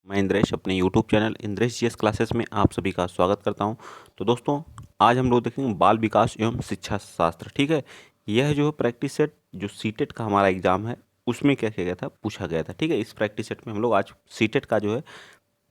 मैं इंद्रेश अपने YouTube channel Indresh GS classes में आप सभी का स्वागत करता हूं। तो दोस्तों, आज हम लोग देखेंगे बाल विकास एवं शिक्षा शास्त्र। ठीक है, यह जो प्रैक्टिस सेट जो सीटेट का हमारा एग्जाम है उसमें क्या किया गया था, पूछा गया था। ठीक है, इस प्रैक्टिस सेट में हम लोग आज सीटेट का जो है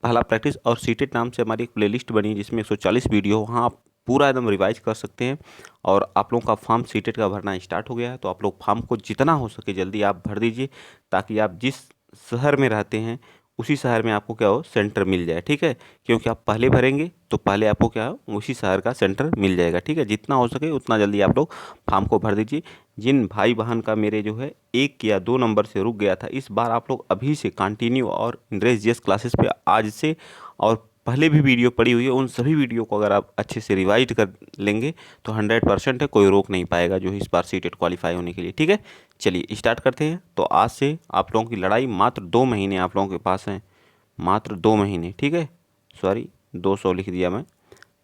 पहला प्रैक्टिस और सीटेट नाम से हमारी एक प्लेलिस्ट बनी है जिसमें 140 वीडियो, वहाँ आप पूरा एकदम रिवाइज कर सकते हैं। और आप लोगों का फॉर्म सीटेट का भरना स्टार्ट हो गया है, तो आप लोग फॉर्म को जितना हो सके जल्दी आप भर दीजिए, ताकि आप जिस शहर में रहते हैं उसी शहर में आपको क्या हो, सेंटर मिल जाए। ठीक है, क्योंकि आप पहले भरेंगे तो पहले आपको क्या हो, उसी शहर का सेंटर मिल जाएगा। ठीक है, जितना हो सके उतना जल्दी आप लोग फॉर्म को भर दीजिए। जिन भाई बहन का मेरे जो है 1 या 2 नंबर से रुक गया था, इस बार आप लोग अभी से कंटिन्यू और इंद्रेश जीएस क्लासेस पे आज से और पहले भी वीडियो पड़ी हुई है, उन सभी वीडियो को अगर आप अच्छे से रिवाइज कर लेंगे तो 100% है, कोई रोक नहीं पाएगा जो इस बार सीटेट क्वालिफाई होने के लिए। ठीक है, चलिए स्टार्ट करते हैं। तो आज से आप लोगों की लड़ाई मात्र 2 महीने आप लोगों के पास हैं, मात्र 2 महीने। ठीक है, सॉरी 200 लिख दिया मैं।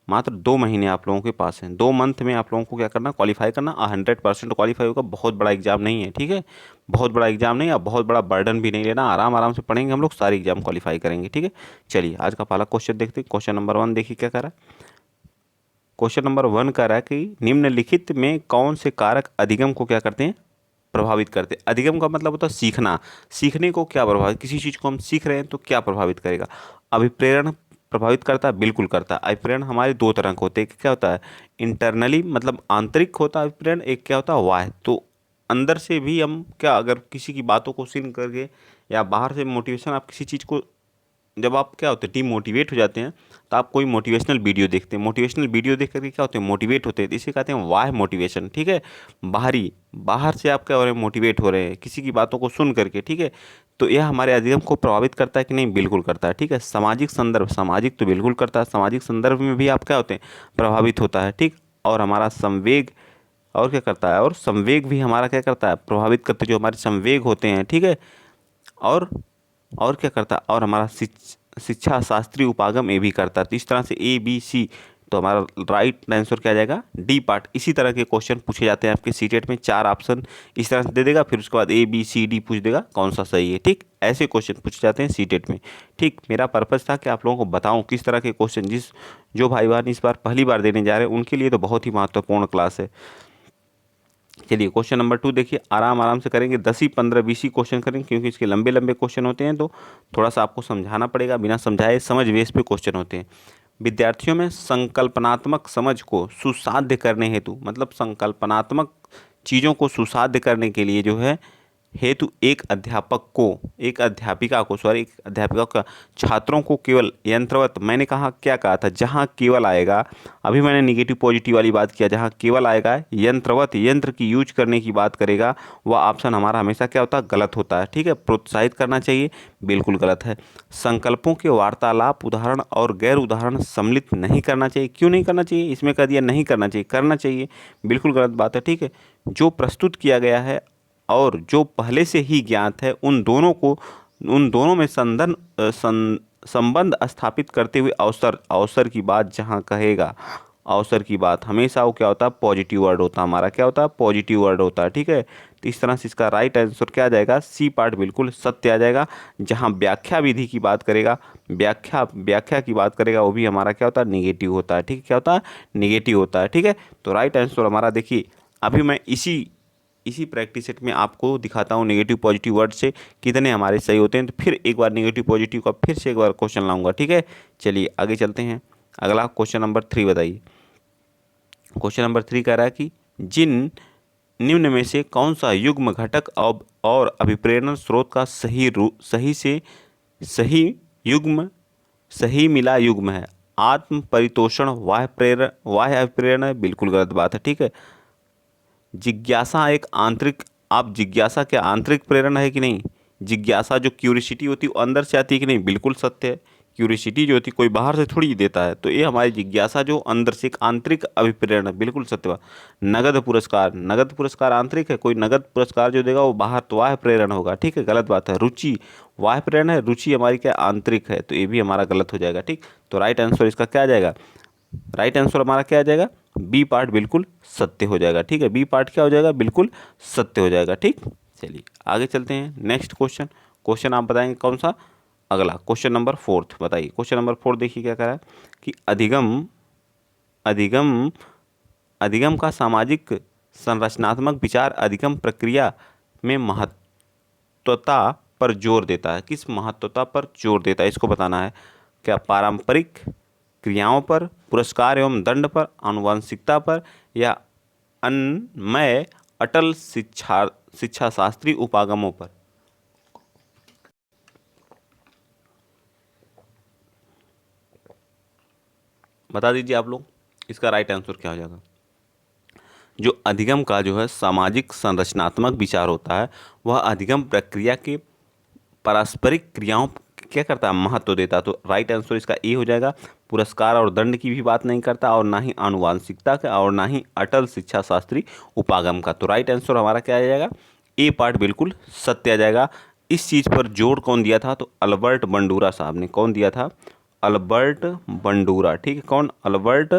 मात्र 2 महीने आप लोगों के पास हैं। 2 मंथ में आप लोगों को क्या करना, क्वालिफाई करना। 100% क्वालिफाई होगा, बहुत बड़ा एग्जाम नहीं है। ठीक है, बहुत बड़ा एग्जाम नहीं है, बहुत बड़ा बर्डन भी नहीं लेना, आराम आराम से पढ़ेंगे हम लोग, सारी एग्जाम क्वालिफाई करेंगे। ठीक है, चलिए आज का पहला क्वेश्चन देखते हैं। क्वेश्चन नंबर 1 देखिए क्या कह रहा है। क्वेश्चन नंबर 1 कह रहा है कि निम्नलिखित में कौन से कारक अधिगम को क्या करते हैं, प्रभावित करते हैं। अधिगम का मतलब होता है सीखना। सीखने को क्या प्रभावित, किसी चीज़ को हम सीख रहे हैं तो क्या प्रभावित करेगा। अभिप्रेरण प्रभावित करता है, बिल्कुल करता है। अभिप्रेरण हमारे 2 तरह के होते हैं। एक क्या होता है, इंटरनली मतलब आंतरिक होता है अभिप्रेरण, एक क्या होता है, बाह्य। तो अंदर से भी हम क्या, अगर किसी की बातों को सुन करके या बाहर से मोटिवेशन, आप किसी चीज़ को, जब आप क्या होते हैं डीमोटिवेट हो जाते हैं तो आप कोई मोटिवेशनल वीडियो देखते हैं। मोटिवेशनल वीडियो देख करके क्या होते हैं, मोटिवेट होते हैं, तो इसे कहते हैं वाह मोटिवेशन। ठीक है, बाहरी, बाहर से आप क्या हो रहे हैं, मोटिवेट हो रहे हैं किसी की बातों को सुन करके। ठीक है, तो यह हमारे अधिगम को प्रभावित करता है कि नहीं, बिल्कुल करता है। ठीक है, सामाजिक संदर्भ, सामाजिक तो बिल्कुल करता है, सामाजिक संदर्भ में भी आप क्या होते हैं, प्रभावित होता है। ठीक, और हमारा संवेग, और क्या करता है, और संवेग भी हमारा क्या करता है, प्रभावित करते हैं, जो हमारे संवेग होते हैं। ठीक है, और और क्या करता है, और हमारा शिक्षा शास्त्रीय उपागम ए भी करता है। तो इस तरह से A B C, तो हमारा राइट आंसर क्या आ जाएगा, डी पार्ट। इसी तरह के क्वेश्चन पूछे जाते हैं आपके सीटेट में, 4 ऑप्शन इस तरह से दे देगा, फिर उसके बाद A B C D पूछ देगा कौन सा सही है। ठीक, ऐसे क्वेश्चन पूछे जाते हैं सीटेट में। ठीक, मेरा पर्पज़ था कि आप लोगों को बताऊं किस तरह के क्वेश्चन, जो भाई बहन इस बार पहली बार देने जा रहे हैं उनके लिए तो बहुत ही महत्वपूर्ण क्लास है। चलिए क्वेश्चन नंबर 2 देखिए, आराम आराम से करेंगे, 10 ही 15 20 ही क्वेश्चन करेंगे, क्योंकि इसके लंबे लंबे क्वेश्चन होते हैं, तो थोड़ा सा आपको समझाना पड़ेगा, बिना समझाए समझ बेस पे क्वेश्चन होते हैं। विद्यार्थियों में संकल्पनात्मक समझ को सुसाध्य करने हेतु, मतलब संकल्पनात्मक चीज़ों को सुसाध्य करने के लिए जो है हेतु, एक अध्यापक को, एक अध्यापिका को, सॉरी एक अध्यापिका का, छात्रों को केवल यंत्रवत, मैंने कहा क्या कहा था, जहाँ केवल आएगा, अभी मैंने निगेटिव पॉजिटिव वाली बात किया, जहाँ केवल आएगा यंत्रवत, यंत्र की यूज करने की बात करेगा, वह ऑप्शन हमारा हमेशा क्या होता है, गलत होता है। ठीक है, प्रोत्साहित करना चाहिए, बिल्कुल गलत है। संकल्पों के वार्तालाप, उदाहरण और गैर उदाहरण सम्मिलित नहीं करना चाहिए। क्यों नहीं करना चाहिए, इसमें कह दिया नहीं करना चाहिए, करना चाहिए, बिल्कुल गलत बात है। ठीक है, जो प्रस्तुत किया गया है और जो पहले से ही ज्ञात है, उन दोनों को, उन दोनों में संबंध स्थापित करते हुए अवसर, अवसर की बात जहाँ कहेगा, अवसर की बात हमेशा वो क्या होता है, पॉजिटिव वर्ड होता है, हमारा क्या होता है, पॉजिटिव वर्ड होता है। ठीक है, तो इस तरह से इसका राइट आंसर क्या आ जाएगा, सी पार्ट बिल्कुल सत्य आ जाएगा। जहाँ व्याख्या विधि की बात करेगा, व्याख्या की बात करेगा, वो भी हमारा क्या होता है, निगेटिव होता है। ठीक है, क्या होता है, निगेटिव होता है। ठीक है, तो राइट आंसर हमारा देखिए, अभी मैं इसी प्रैक्टिस सेट में आपको दिखाता हूँ नेगेटिव पॉजिटिव वर्ड से कितने हमारे सही होते हैं। तो फिर एक बार नेगेटिव पॉजिटिव का फिर से एक बार क्वेश्चन लाऊंगा। ठीक है, चलिए आगे चलते हैं। अगला क्वेश्चन नंबर 3 बताइए। क्वेश्चन नंबर 3 कह रहा है कि जिन निम्न में से कौन सा युग्म घटक और अभिप्रेरण स्रोत का सही युग्म, सही मिला युग्म है। आत्म परितोषण, वाह्य अभिप्रेरण है, बिल्कुल गलत बात है। ठीक है, जिज्ञासा एक आंतरिक, आप जिज्ञासा क्या आंतरिक प्रेरणा है कि नहीं, जिज्ञासा जो क्यूरियोसिटी होती है वो अंदर से आती है कि नहीं, बिल्कुल सत्य है। क्यूरियोसिटी जो होती है कोई बाहर से थोड़ी देता है, तो ये हमारी जिज्ञासा जो अंदर से एक आंतरिक अभिप्रेरण है, बिल्कुल सत्य बात। नगद पुरस्कार, नगद पुरस्कार आंतरिक है, कोई नगद पुरस्कार जो देगा वो बाहर, तो वाह प्रेरण होगा। ठीक है, गलत बात है। रुचि वाह प्रेरण है, रुचि हमारी क्या आंतरिक है, तो ये भी हमारा गलत हो जाएगा। ठीक, तो राइट आंसर इसका क्या आ जाएगा, राइट आंसर हमारा क्या आ जाएगा, बी पार्ट बिल्कुल सत्य हो जाएगा। ठीक है, बी पार्ट क्या हो जाएगा, बिल्कुल सत्य हो जाएगा। ठीक, चलिए आगे चलते हैं। नेक्स्ट क्वेश्चन, क्वेश्चन आप बताएंगे कौन सा, अगला क्वेश्चन नंबर 4 बताइए। क्वेश्चन नंबर 4 देखिए क्या कह रहा है कि अधिगम अधिगम अधिगम का सामाजिक संरचनात्मक विचार अधिगम प्रक्रिया में महत्वता पर जोर देता है। किस महत्वता पर जोर देता है इसको बताना है। क्या पारंपरिक क्रियाओं पर, पुरस्कार एवं दंड पर, आनुवंशिकता पर, या अन्वय अटल शिक्षा शास्त्री उपागमों पर। बता दीजिए आप लोग, इसका राइट आंसर क्या हो जाएगा। जो अधिगम का जो है सामाजिक संरचनात्मक विचार होता है, वह अधिगम प्रक्रिया के पारस्परिक क्रियाओं क्या करता है, महत्व देता है। तो राइट आंसर इसका ए हो जाएगा। पुरस्कार और दंड की भी बात नहीं करता, और ना ही आनुवांशिकता का, और ना ही अटल शिक्षा शास्त्री उपागम का। तो राइट आंसर हमारा क्या आ जाएगा, ए पार्ट बिल्कुल सत्य आ जाएगा। इस चीज़ पर जोर कौन दिया था, तो अल्बर्ट बंडूरा साहब ने। कौन दिया था, अल्बर्ट बंडूरा। ठीक है, कौन, अल्बर्ट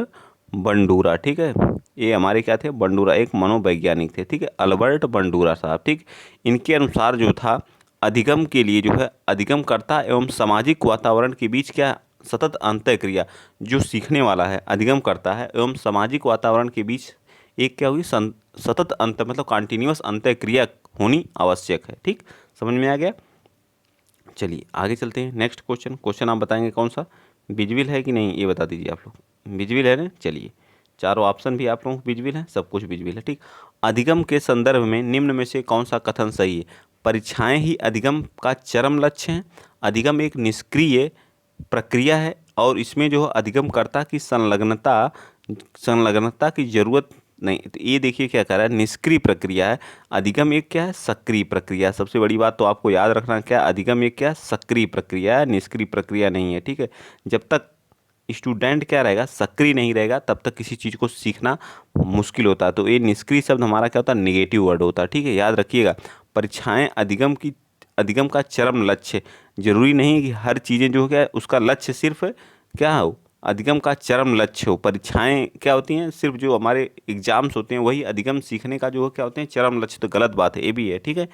बंडूरा। ठीक है, ये हमारे क्या थे, बंडूरा एक मनोवैज्ञानिक थे। ठीक है, अल्बर्ट बंडूरा साहब। ठीक, इनके अनुसार जो था अधिगम के लिए जो है अधिगमकर्ता एवं सामाजिक वातावरण के बीच क्या, सतत अंतःक्रिया। जो सीखने वाला है अधिगम करता है एवं सामाजिक वातावरण के बीच एक क्या हुई, सतत अंत मतलब कंटिन्यूअस अंतःक्रिया होनी आवश्यक है। ठीक, समझ में आ गया। चलिए आगे चलते हैं। नेक्स्ट क्वेश्चन आप बताएंगे कौन सा, विजुअल है कि नहीं ये बता दीजिए आप लोग। विजुअल है ना, चलिए चारों ऑप्शन भी आप लोगों को विजुअल है, सब कुछ विजुअल है। ठीक, अधिगम के संदर्भ में निम्न में से कौन सा कथन सही है। परीक्षाएं ही अधिगम का चरम लक्ष्य है। अधिगम एक निष्क्रिय प्रक्रिया है और इसमें जो अधिगमकर्ता की संलग्नता की जरूरत नहीं। तो ये देखिए क्या कर रहा है, निष्क्रिय प्रक्रिया है। अधिगम एक क्या है, सक्रिय प्रक्रिया। सबसे बड़ी बात तो आपको याद रखना क्या, अधिगम एक क्या है, सक्रिय प्रक्रिया है, निष्क्रिय प्रक्रिया नहीं है। ठीक है, जब तक स्टूडेंट क्या रहेगा, सक्रिय नहीं रहेगा, तब तक किसी चीज़ को सीखना मुश्किल होता है। तो ये निष्क्रिय शब्द हमारा क्या होता है, निगेटिव वर्ड होता है। ठीक है, याद रखिएगा। परीक्षाएं अधिगम का चरम लक्ष्य। जरूरी नहीं कि हर चीज़ें जो है उसका लक्ष्य सिर्फ क्या हो, अधिगम का चरम लक्ष्य हो। परीक्षाएं क्या होती हैं, सिर्फ जो हमारे एग्जाम्स होते हैं वही अधिगम सीखने का जो है क्या होते हैं, चरम लक्ष्य। तो गलत बात है, ये भी है। ठीक है,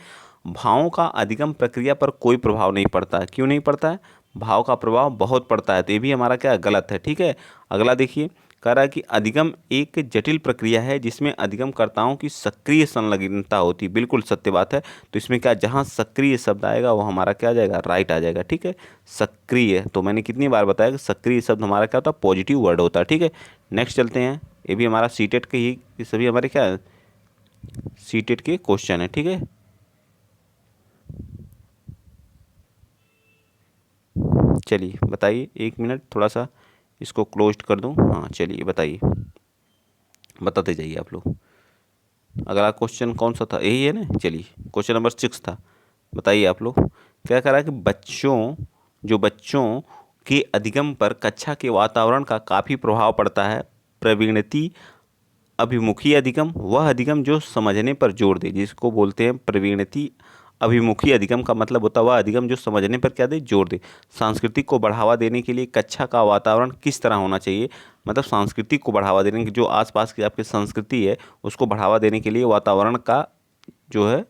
भावों का अधिगम प्रक्रिया पर कोई प्रभाव नहीं पड़ता है। क्यों नहीं पड़ता है, भाव का प्रभाव बहुत पड़ता है। तो ये भी हमारा क्या गलत है। ठीक है, अगला देखिए, कह रहा है कि अधिगम एक जटिल प्रक्रिया है जिसमें अधिगमकर्ताओं की सक्रिय संलग्नता होती है। बिल्कुल सत्य बात है। तो इसमें क्या, जहाँ सक्रिय शब्द आएगा वो हमारा क्या आ जाएगा, राइट आ जाएगा। ठीक है, सक्रिय, तो मैंने कितनी बार बताया कि सक्रिय शब्द हमारा क्या होता है, पॉजिटिव वर्ड होता है। ठीक है, नेक्स्ट चलते हैं। ये भी हमारा सीटेट के ही, ये सभी हमारे क्या सीटेट के क्वेश्चन है। ठीक है, चलिए बताइए, 1 मिनट थोड़ा सा इसको क्लोज कर दूं। हाँ चलिए बताइए, बताते जाइए आप लोग। अगला क्वेश्चन कौन सा था, यही है ना। चलिए क्वेश्चन नंबर 6 था, बताइए आप लोग। क्या कह रहा है कि बच्चों के अधिगम पर कक्षा के वातावरण का काफ़ी प्रभाव पड़ता है। प्रवीणति अभिमुखी अधिगम, वह अधिगम जो समझने पर जोर दे, जिसको बोलते हैं प्रवीणति अभिमुखी अधिगम का मतलब होता है वह अधिगम जो समझने पर क्या दे, जोर दे। सांस्कृतिक को बढ़ावा देने के लिए कक्षा का वातावरण किस तरह होना चाहिए, मतलब सांस्कृतिक को बढ़ावा देने की जो आसपास की आपकी संस्कृति है उसको बढ़ावा देने के लिए वातावरण का जो है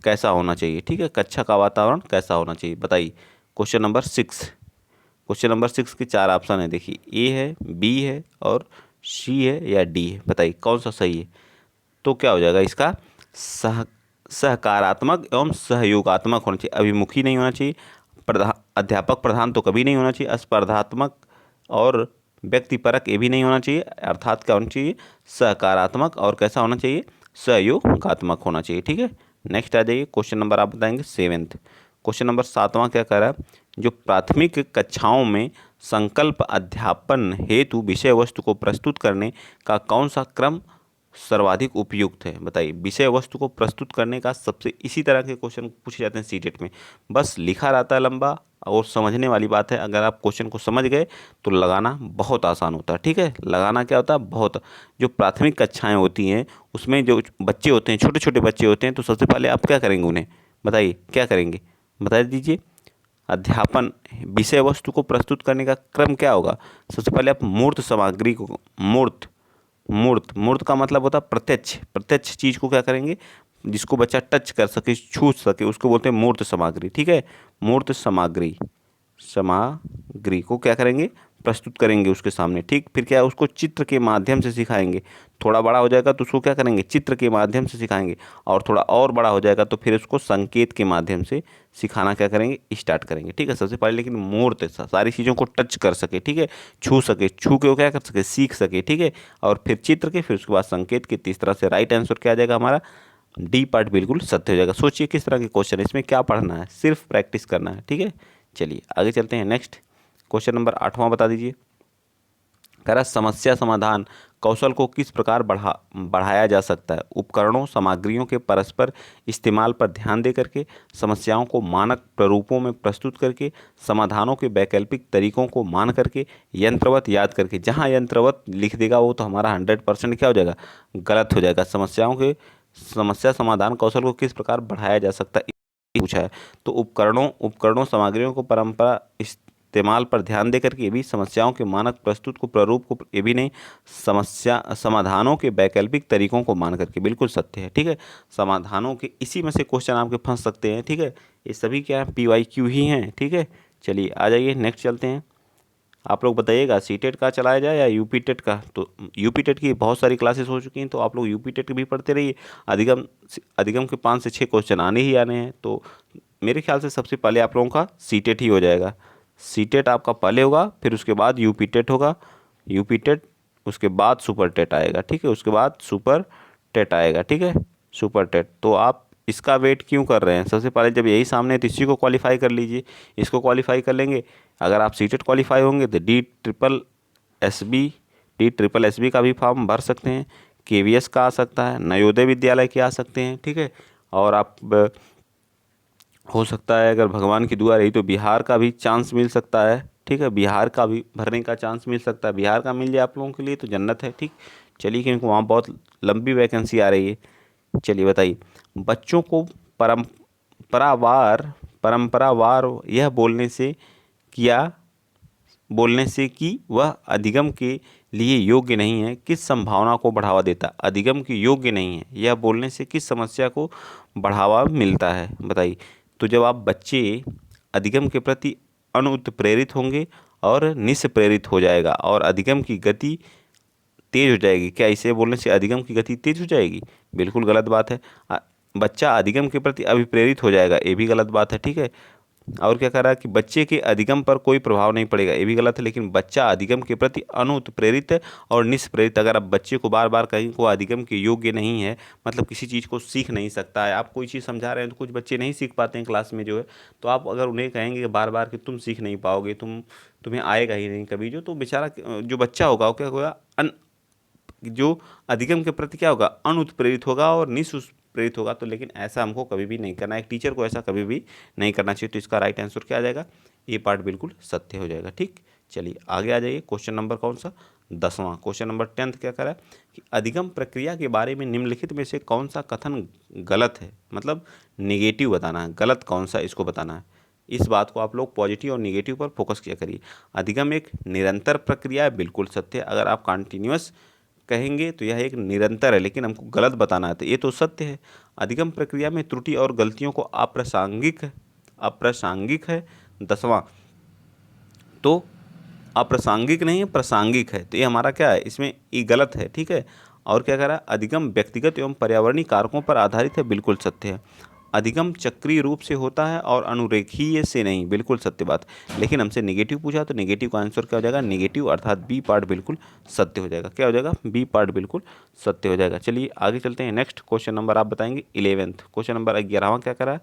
कैसा होना चाहिए। ठीक है, कक्षा का वातावरण कैसा होना चाहिए, बताइए। क्वेश्चन नंबर 6 के 4 ऑप्शन है, देखिए ए है, बी है और सी है या डी है। बताइए कौन सा सही है। तो क्या हो जाएगा इसका, सहकारात्मक एवं सहयोगात्मक होना चाहिए। अभिमुखी नहीं होना चाहिए, अध्यापक प्रधान तो कभी नहीं होना चाहिए, स्पर्धात्मक और व्यक्तिपरक ये भी नहीं होना चाहिए। अर्थात क्या होना चाहिए, सकारात्मक और कैसा होना चाहिए, सहयोगात्मक होना चाहिए। ठीक है, नेक्स्ट आ जाइए। क्वेश्चन नंबर आप बताएंगे 7th। क्वेश्चन नंबर 7वां क्या कह रहा है, जो प्राथमिक कक्षाओं में संकल्प अध्यापन हेतु विषय वस्तु को प्रस्तुत करने का कौन सा क्रम सर्वाधिक उपयुक्त है। बताइए, विषय वस्तु को प्रस्तुत करने का सबसे, इसी तरह के क्वेश्चन पूछे जाते हैं सीटेट में। बस लिखा रहता है लंबा, और समझने वाली बात है, अगर आप क्वेश्चन को समझ गए तो लगाना बहुत आसान होता है। ठीक है, लगाना क्या होता है, बहुत। जो प्राथमिक कक्षाएं होती हैं उसमें जो बच्चे होते हैं, छोटे छोटे बच्चे होते हैं, तो सबसे पहले आप क्या करेंगे उन्हें, बताइए क्या करेंगे, बता दीजिए। अध्यापन विषय वस्तु को प्रस्तुत करने का क्रम क्या होगा, सबसे पहले आप मूर्त सामग्री को, मूर्त का मतलब होता है प्रत्यक्ष चीज़ को क्या करेंगे, जिसको बच्चा टच कर सके, छू सके, उसको बोलते हैं मूर्त सामग्री। ठीक है, मूर्त सामग्री। सामग्री को क्या करेंगे, प्रस्तुत करेंगे उसके सामने। ठीक, फिर क्या है, उसको चित्र के माध्यम से सिखाएंगे। थोड़ा बड़ा हो जाएगा तो उसको क्या करेंगे, चित्र के माध्यम से सिखाएंगे। और थोड़ा और बड़ा हो जाएगा तो फिर उसको संकेत के माध्यम से सिखाना क्या करेंगे, स्टार्ट करेंगे। ठीक है, सबसे पहले लेकिन मूर्त सारी चीज़ों को टच कर सके, ठीक है, छू सके, छू के वो क्या कर सके, सीख सके। ठीक है, और फिर चित्र के, फिर उसके बाद संकेत के, तीसरा से राइट आंसर क्या आ जाएगा हमारा, डी पार्ट बिल्कुल सत्य हो जाएगा। सोचिए किस तरह के क्वेश्चन है, इसमें क्या पढ़ना है, सिर्फ प्रैक्टिस करना है। ठीक है, चलिए आगे चलते हैं। नेक्स्ट क्वेश्चन नंबर 8वां बता दीजिए। कह रहा समस्या समाधान कौशल को किस प्रकार बढ़ाया जा सकता है। उपकरणों सामग्रियों के परस्पर इस्तेमाल पर ध्यान दे करके, समस्याओं को मानक प्रारूपों में प्रस्तुत करके, समाधानों के वैकल्पिक तरीकों को मान करके, यंत्रवत याद करके। जहाँ यंत्रवत लिख देगा वो तो हमारा 100% क्या हो जाएगा, गलत हो जाएगा। समस्या समाधान कौशल को किस प्रकार बढ़ाया जा सकता है पूछा है, तो उपकरणों सामग्रियों को परंपरा इस्तेमाल पर ध्यान देकर के, ये भी समस्याओं के मानक प्रस्तुत को प्रारूप को, ये भी नहीं, समस्या समाधानों के वैकल्पिक तरीकों को मान करके, बिल्कुल सत्य है। ठीक है, समाधानों के इसी में से क्वेश्चन आपके फंस सकते हैं। ठीक है, ये सभी क्या है, PYQ ही हैं। ठीक है, चलिए आ जाइए नेक्स्ट चलते हैं। आप लोग बताइएगा सीटेट का चलाया जाए या यूपी टेट का। तो यूपी टेट की बहुत सारी क्लासेस हो चुकी हैं, तो आप लोग यूपी टेट भी पढ़ते रहिए। अधिगम अधिगम के 5 से 6 क्वेश्चन आने ही आने हैं। तो मेरे ख्याल से सबसे पहले आप लोगों का सीटेट ही हो जाएगा। सीटेट आपका पहले होगा, फिर उसके बाद यूपी टेट होगा, यूपी टेट उसके बाद सुपर टेट आएगा। ठीक है, उसके बाद सुपर टेट आएगा। ठीक है, सुपर टेट। तो आप इसका वेट क्यों कर रहे हैं, सबसे पहले जब यही सामने है तो इसी को क्वालिफाई कर लीजिए। इसको क्वालिफाई कर लेंगे, अगर आप सीटेट क्वालिफाई होंगे तो डी ट्रिपल एस बी का भी फॉर्म भर सकते हैं। KVS का आ सकता है, नवोदय विद्यालय के आ सकते हैं। ठीक है, और आप हो सकता है अगर भगवान की दुआ रही तो बिहार का भी चांस मिल सकता है। ठीक है, बिहार का भी भरने का चांस मिल सकता है। बिहार का मिल जाए आप लोगों के लिए तो जन्नत है। ठीक, चलिए, क्योंकि वहाँ बहुत लंबी वैकेंसी आ रही है। चलिए बताइए, बच्चों को परंपरावार यह बोलने से कि वह अधिगम के लिए योग्य नहीं है, किस संभावना को बढ़ावा देता। अधिगम के योग्य नहीं है, यह बोलने से किस समस्या को बढ़ावा मिलता है, बताइए। तो जब आप बच्चे अधिगम के प्रति अनुत्प्रेरित होंगे और निष्प्रेरित हो जाएगा और अधिगम की गति तेज हो जाएगी। क्या इसे बोलने से अधिगम की गति तेज हो जाएगी, बिल्कुल गलत बात है। बच्चा अधिगम के प्रति अभिप्रेरित हो जाएगा, ये भी गलत बात है। ठीक है, और क्या कह रहा है कि बच्चे के अधिगम पर कोई प्रभाव नहीं पड़ेगा, ये भी गलत है। लेकिन बच्चा अधिगम के प्रति अनुत्प्रेरित और निष्प्रेरित, अगर आप बच्चे को बार बार कहेंगे को अधिगम के योग्य नहीं है, मतलब किसी चीज़ को सीख नहीं सकता है। आप कोई चीज़ समझा रहे हैं तो कुछ बच्चे नहीं सीख पाते हैं क्लास में जो है, तो आप अगर उन्हें कहेंगे कि बार बार कि तुम सीख नहीं पाओगे, तुम्हें आएगा ही नहीं कभी, जो तो बेचारा जो बच्चा होगा वो क्या होगा, जो अधिगम के प्रति क्या होगा, अनुत्प्रेरित होगा और निष्प्रेरित होगा। तो लेकिन ऐसा हमको कभी भी नहीं करना है, एक टीचर को ऐसा कभी भी नहीं करना चाहिए। तो इसका राइट आंसर क्या आ जाएगा, ये पार्ट बिल्कुल सत्य हो जाएगा। ठीक, चलिए आगे आ जाइए। क्वेश्चन नंबर कौन सा, 10वां क्वेश्चन नंबर 10th क्या कह रहा है कि अधिगम प्रक्रिया के बारे में निम्नलिखित में से कौन सा कथन गलत है, मतलब निगेटिव बताना है, गलत कौन सा इसको बताना है। इस बात को आप लोग पॉजिटिव और निगेटिव पर फोकस किया करिए। अधिगम एक निरंतर प्रक्रिया है, बिल्कुल सत्य है। अगर आप कंटिन्यूअस कहेंगे तो यह एक निरंतर है, लेकिन हमको गलत बताना है तो ये तो सत्य है। अधिगम प्रक्रिया में त्रुटि और गलतियों को अप्रासंगिक है। 10वां, तो अप्रासंगिक नहीं है, प्रासंगिक है, तो ये हमारा क्या है, इसमें ये गलत है। ठीक है, और क्या कह रहा है, अधिगम व्यक्तिगत एवं पर्यावरणीय कारकों पर आधारित है, बिल्कुल सत्य है। अधिगम चक्रीय रूप से होता है और अनुरेखीय से नहीं, बिल्कुल सत्य बात। लेकिन हमसे नेगेटिव पूछा तो नेगेटिव का आंसर क्या हो जाएगा, नेगेटिव, अर्थात बी पार्ट बिल्कुल सत्य हो जाएगा। क्या हो जाएगा, बी पार्ट बिल्कुल सत्य हो जाएगा। चलिए आगे चलते हैं। नेक्स्ट क्वेश्चन नंबर आप बताएंगे 11th क्वेश्चन नंबर 11वां क्या कह रहा है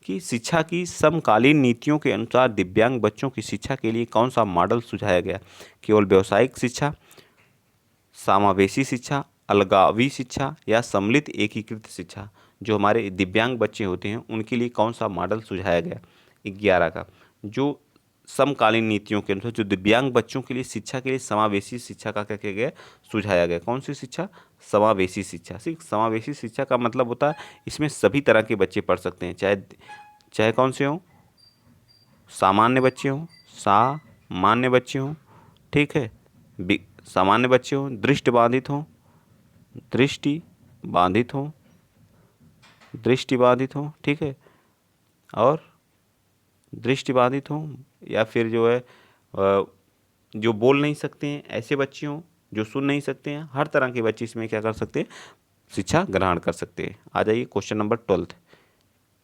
कि शिक्षा की समकालीन नीतियों के अनुसार दिव्यांग बच्चों की शिक्षा के लिए कौन सा मॉडल सुझाया गया। केवल व्यावसायिक शिक्षा, समावेशी शिक्षा, अलगावी शिक्षा या सम्मिलित एकीकृत शिक्षा। जो हमारे दिव्यांग बच्चे होते हैं उनके लिए कौन सा मॉडल सुझाया गया 11 का, जो समकालीन नीतियों के अनुसार जो दिव्यांग बच्चों के लिए शिक्षा के लिए समावेशी शिक्षा का क्या किया गया, सुझाया गया। कौन सी शिक्षा, समावेशी शिक्षा। समावेशी शिक्षा का मतलब होता है इसमें सभी तरह के बच्चे पढ़ सकते हैं, चाहे चाहे कौन से हों, सामान्य बच्चे हों, सामान्य बच्चे हों, ठीक है, सामान्य बच्चे हों, दृष्टि बाधित हों, ठीक है, और दृष्टि बाधित हों, या फिर जो है जो बोल नहीं सकते हैं ऐसे बच्चे हों, जो सुन नहीं सकते हैं, हर तरह के बच्चे इसमें क्या कर सकते हैं, शिक्षा ग्रहण कर सकते हैं। आ जाइए क्वेश्चन नंबर 12।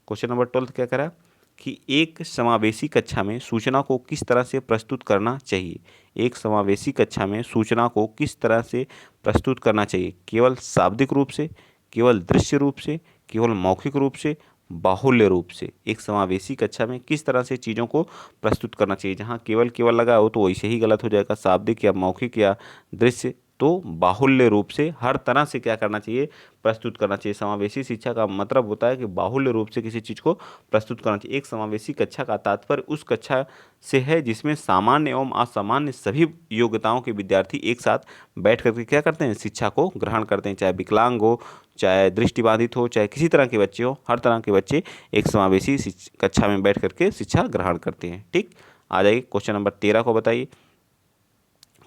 क्वेश्चन नंबर 12 क्या करा कि एक समावेशी कक्षा में सूचना को किस तरह से प्रस्तुत करना चाहिए। एक समावेशी कक्षा में सूचना को किस तरह से प्रस्तुत करना चाहिए, केवल शाब्दिक रूप से, केवल दृश्य रूप से, केवल मौखिक रूप से, बाहुल्य रूप से। एक समावेशी कक्षा में किस तरह से चीज़ों को प्रस्तुत करना चाहिए। जहाँ केवल केवल लगा हो तो वैसे ही गलत हो जाएगा, शाब्दिक या मौखिक या दृश्य, तो बाहुल्य रूप से हर तरह से क्या करना चाहिए, प्रस्तुत करना चाहिए। समावेशी शिक्षा का मतलब होता है कि बाहुल्य रूप से किसी चीज़ को प्रस्तुत करना चाहिए। एक समावेशी कक्षा का तात्पर्य उस कक्षा से है जिसमें सामान्य एवं असामान्य सभी योग्यताओं के विद्यार्थी एक साथ बैठ करके क्या करते हैं, शिक्षा को ग्रहण करते हैं। चाहे विकलांग हो, चाहे दृष्टिबाधित हो, चाहे किसी तरह के बच्चे हो, हर तरह के बच्चे एक समावेशी कक्षा में बैठ करके शिक्षा ग्रहण करते हैं। ठीक, आ जाइए क्वेश्चन नंबर 13 को बताइए।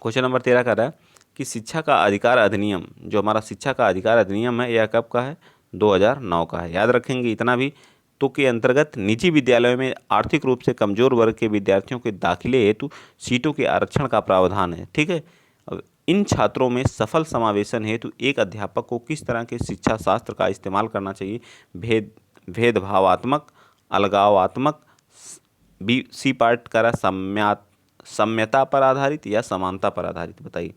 क्वेश्चन नंबर 13 कह रहा है कि शिक्षा का अधिकार अधिनियम, जो हमारा शिक्षा का अधिकार अधिनियम है, यह कब का है, 2009 का है। याद रखेंगे इतना भी तो के अंतर्गत निजी विद्यालयों में आर्थिक रूप से कमजोर वर्ग के विद्यार्थियों के दाखिले हेतु सीटों के आरक्षण का प्रावधान है। ठीक है, अब इन छात्रों में सफल समावेशन हेतु एक अध्यापक को किस तरह के शिक्षा शास्त्र का इस्तेमाल करना चाहिए। भेदभावात्मक, अलगावात्मक, सी पार्ट करा सम्यता पर आधारित या समानता पर आधारित, बताइए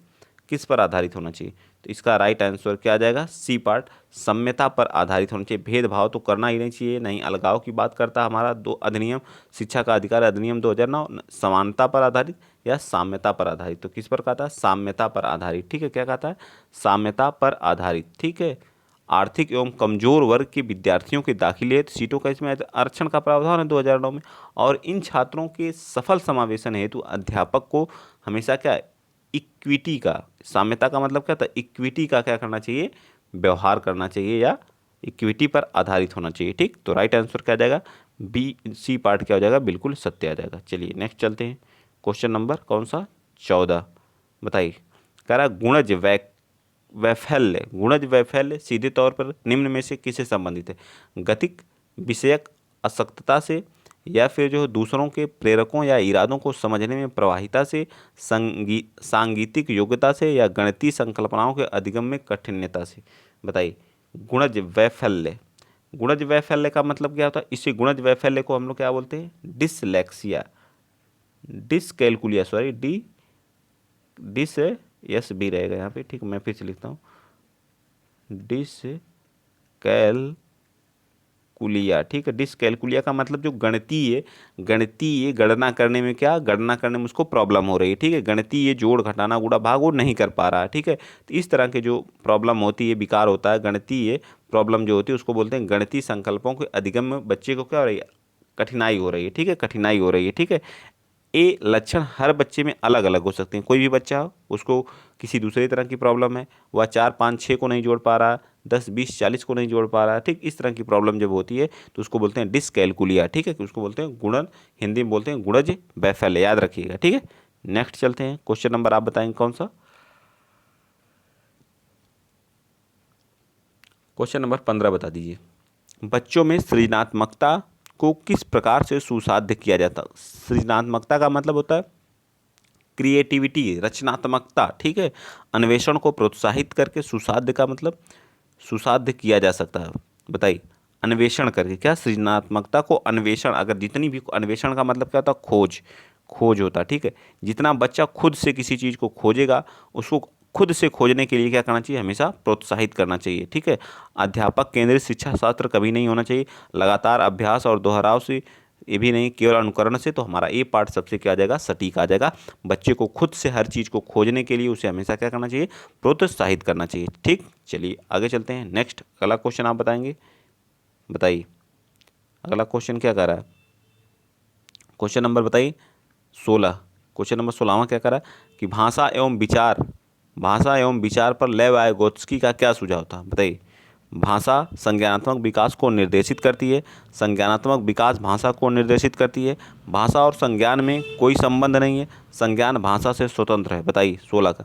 किस पर आधारित होना चाहिए। तो इसका राइट आंसर क्या आ जाएगा, सी पार्ट, सम्यता पर आधारित होना चाहिए। भेदभाव तो करना ही नहीं चाहिए, नहीं अलगाव की बात करता हमारा दो अधिनियम, शिक्षा का अधिकार अधिनियम 2009। समानता पर आधारित या साम्यता पर आधारित, तो किस पर कहता है, साम्यता पर आधारित। ठीक है, क्या कहता है, साम्यता पर आधारित। ठीक है, आर्थिक एवं कमजोर वर्ग के विद्यार्थियों के दाखिले सीटों का इसमें आरक्षण का प्रावधान है 2009 में। और इन छात्रों के सफल समावेशन हेतु अध्यापक को हमेशा क्या, इक्विटी का, साम्यता का मतलब क्या था, इक्विटी का क्या करना चाहिए, व्यवहार करना चाहिए या इक्विटी पर आधारित होना चाहिए। ठीक, तो राइट आंसर क्या आ जाएगा, बी, सी पार्ट क्या हो जाएगा, बिल्कुल सत्य आ जाएगा। चलिए नेक्स्ट चलते हैं। क्वेश्चन नंबर कौन सा, 14, बताइए। कह रहा गुणज वैफल्य, गुणज वैफल्य सीधे तौर पर निम्न में से किससे संबंधित है। गतिक विषयक अशक्तता से, या फिर जो दूसरों के प्रेरकों या इरादों को समझने में प्रवाहिता से, सांगीतिक योग्यता से, या गणितीय संकल्पनाओं के अधिगम में कठिनता से। बताइए गुणज वैफल्य। गुणज वैफल्य का मतलब क्या होता है, इसी गुणज वैफल्य को हम लोग क्या बोलते हैं, dyslexia, dyscalculia, sorry this is B रहेगा यहाँ पे। ठीक, मैं फिर से लिखता हूँ, डिसकैलकुलिया। ठीक है, डिसकैलकुलिया का मतलब जो गणितीय गणना करने में क्या, गणना करने में उसको प्रॉब्लम हो रही है। ठीक है, गणितीय जोड़ घटाना गुणा भाग वो नहीं कर पा रहा है। ठीक है, तो इस तरह के जो प्रॉब्लम होती है, विकार होता है, गणितीय प्रॉब्लम जो होती है उसको बोलते हैं गणितीय संकल्पों के अधिगम में बच्चे को क्या हो रही है, कठिनाई हो रही है। ठीक है, कठिनाई हो रही है। ठीक है, ये लक्षण हर बच्चे में अलग अलग हो सकते हैं। कोई भी बच्चा हो, उसको किसी दूसरे तरह की प्रॉब्लम है, वह 4, 5, 6 को नहीं जोड़ पा रहा, 10, 20, 40 को नहीं जोड़ पा रहा। ठीक, इस तरह की प्रॉब्लम जब होती है तो उसको बोलते हैं डिसकैलकुलिया। ठीक है, कि उसको बोलते हैं गुणन, हिंदी में बोलते हैं गुणज वैफल्य, याद रखिएगा। ठीक है, नेक्स्ट चलते हैं। क्वेश्चन नंबर आप बताएंगे कौन सा, क्वेश्चन नंबर 15 बता दीजिए। बच्चों में सृजनात्मकता को किस प्रकार से सुसाध्य किया जाता। सृजनात्मकता का मतलब होता है क्रिएटिविटी, रचनात्मकता। ठीक है, अन्वेषण को प्रोत्साहित करके, सुसाध्य का मतलब सुसाध्य किया जा सकता है। बताइए, अन्वेषण करके क्या, सृजनात्मकता को अन्वेषण, अगर जितनी भी, अन्वेषण का मतलब क्या होता है, खोज होता है। ठीक है, जितना बच्चा खुद से किसी चीज़ को खोजेगा, उसको खुद से खोजने के लिए क्या करना चाहिए, हमेशा प्रोत्साहित करना चाहिए। ठीक है, अध्यापक केंद्रित शिक्षा शास्त्र कभी नहीं होना चाहिए। लगातार अभ्यास और दोहराव से, ये भी नहीं केवल अनुकरण से। तो हमारा ये पार्ट सबसे क्या आ जाएगा, सटीक आ जाएगा। बच्चे को खुद से हर चीज़ को खोजने के लिए उसे हमेशा क्या करना चाहिए, प्रोत्साहित करना चाहिए। ठीक, चलिए आगे चलते हैं। नेक्स्ट अगला क्वेश्चन आप बताएंगे, बताइए अगला क्वेश्चन क्या कर रहा है। क्वेश्चन नंबर बताइए 16। क्वेश्चन नंबर 16वां क्या कर रहा है कि भाषा एवं विचार पर लेव वाइगोत्स्की का क्या सुझाव था। बताइए, भाषा संज्ञानात्मक विकास को निर्देशित करती है, संज्ञानात्मक विकास भाषा को निर्देशित करती है, भाषा और संज्ञान में कोई संबंध नहीं है, संज्ञान भाषा से स्वतंत्र है। बताइए 16 का